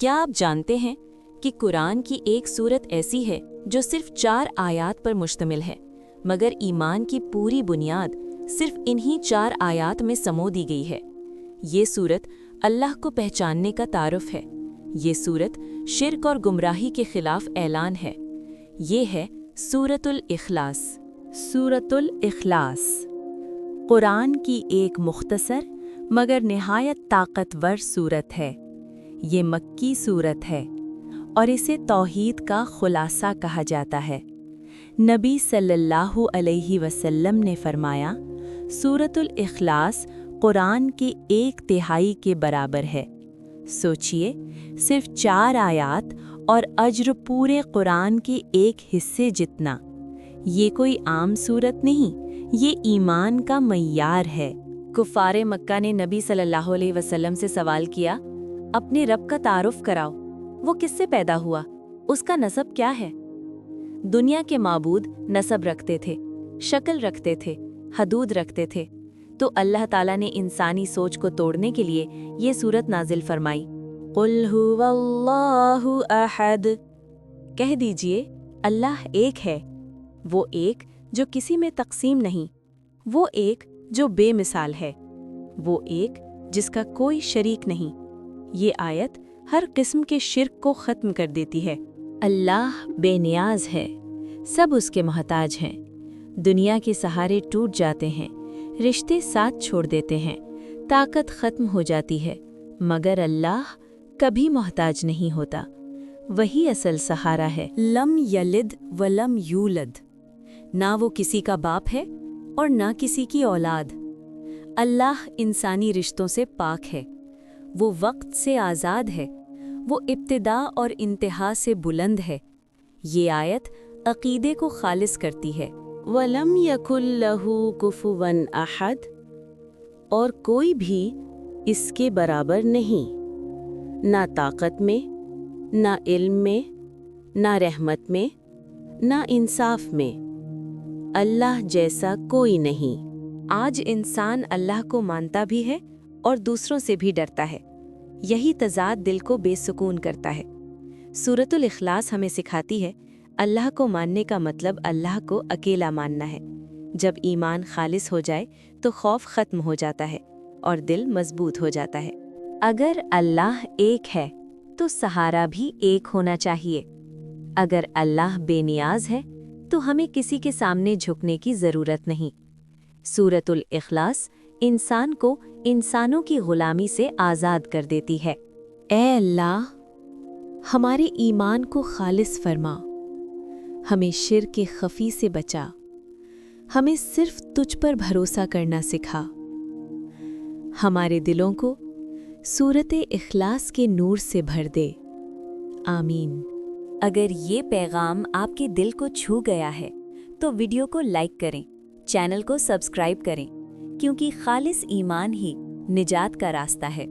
کیا آپ جانتے ہیں کہ قرآن کی ایک سورت ایسی ہے جو صرف 4 آیات پر مشتمل ہے، مگر ایمان کی پوری بنیاد صرف انہی 4 آیات میں سمو دی گئی ہے۔ یہ سورت اللہ کو پہچاننے کا تعارف ہے۔ یہ سورت شرک اور گمراہی کے خلاف اعلان ہے۔ یہ ہے سورۃ الاخلاص۔ سورۃ الاخلاص قرآن کی ایک مختصر مگر نہایت طاقتور سورت ہے۔ یہ مکی سورت ہے اور اسے توحید کا خلاصہ کہا جاتا ہے۔ نبی صلی اللہ علیہ وسلم نے فرمایا، سورۃ الاخلاص قرآن کی 1/3 کے برابر ہے۔ سوچئے، صرف 4 آیات اور اجر پورے قرآن کے ایک حصے جتنا۔ یہ کوئی عام سورت نہیں، یہ ایمان کا معیار ہے۔ کفار مکہ نے نبی صلی اللہ علیہ وسلم سے سوال کیا، اپنے رب کا تعارف کراؤ، وہ کس سے پیدا ہوا، اس کا نسب کیا ہے؟ دنیا کے معبود نسب رکھتے تھے، شکل رکھتے تھے، حدود رکھتے تھے، تو اللہ تعالیٰ نے انسانی سوچ کو توڑنے کے لیے یہ سورت نازل فرمائی۔ قل هو اللہ احد، کہہ دیجئے اللہ ایک ہے، وہ ایک جو کسی میں تقسیم نہیں، وہ ایک جو بے مثال ہے، وہ ایک جس کا کوئی شریک نہیں۔ یہ آیت ہر قسم کے شرک کو ختم کر دیتی ہے۔ اللہ بے نیاز ہے، سب اس کے محتاج ہیں۔ دنیا کے سہارے ٹوٹ جاتے ہیں، رشتے ساتھ چھوڑ دیتے ہیں، طاقت ختم ہو جاتی ہے، مگر اللہ کبھی محتاج نہیں ہوتا۔ وہی اصل سہارا ہے۔ لم یلد ولم یولد، نہ وہ کسی کا باپ ہے اور نہ کسی کی اولاد۔ اللہ انسانی رشتوں سے پاک ہے، وہ وقت سے آزاد ہے، وہ ابتدا اور انتہا سے بلند ہے۔ یہ آیت عقیدے کو خالص کرتی ہے۔ وَلَمْ يَكُنْ لَهُ كُفُوًا أَحَدٌ، اور کوئی بھی اس کے برابر نہیں، نہ طاقت میں، نہ علم میں، نہ رحمت میں، نہ انصاف میں۔ اللہ جیسا کوئی نہیں۔ آج انسان اللہ کو مانتا بھی ہے اور دوسروں سے بھی ڈرتا ہے۔ یہی تضاد دل کو بے سکون کرتا ہے۔ سورۃ الاخلاص ہمیں سکھاتی ہے، اللہ کو ماننے کا مطلب اللہ کو اکیلا ماننا ہے۔ جب ایمان خالص ہو جائے تو خوف ختم ہو جاتا ہے اور دل مضبوط ہو جاتا ہے۔ اگر اللہ ایک ہے تو سہارا بھی ایک ہونا چاہیے۔ اگر اللہ بے نیاز ہے تو ہمیں کسی کے سامنے جھکنے کی ضرورت نہیں۔ سورۃ الاخلاص انسان کو انسانوں کی غلامی سے آزاد کر دیتی ہے۔ اے اللہ، ہمارے ایمان کو خالص فرما، ہمیں شرک خفی سے بچا، ہمیں صرف تجھ پر بھروسہ کرنا سکھا۔ ہمارے دلوں کو سورۃ اخلاص کے نور سے بھر دے، آمین۔ اگر یہ پیغام آپ کے دل کو چھو گیا ہے تو ویڈیو کو لائک کریں، چینل کو سبسکرائب کریں، کیونکہ خالص ایمان ہی نجات کا راستہ ہے۔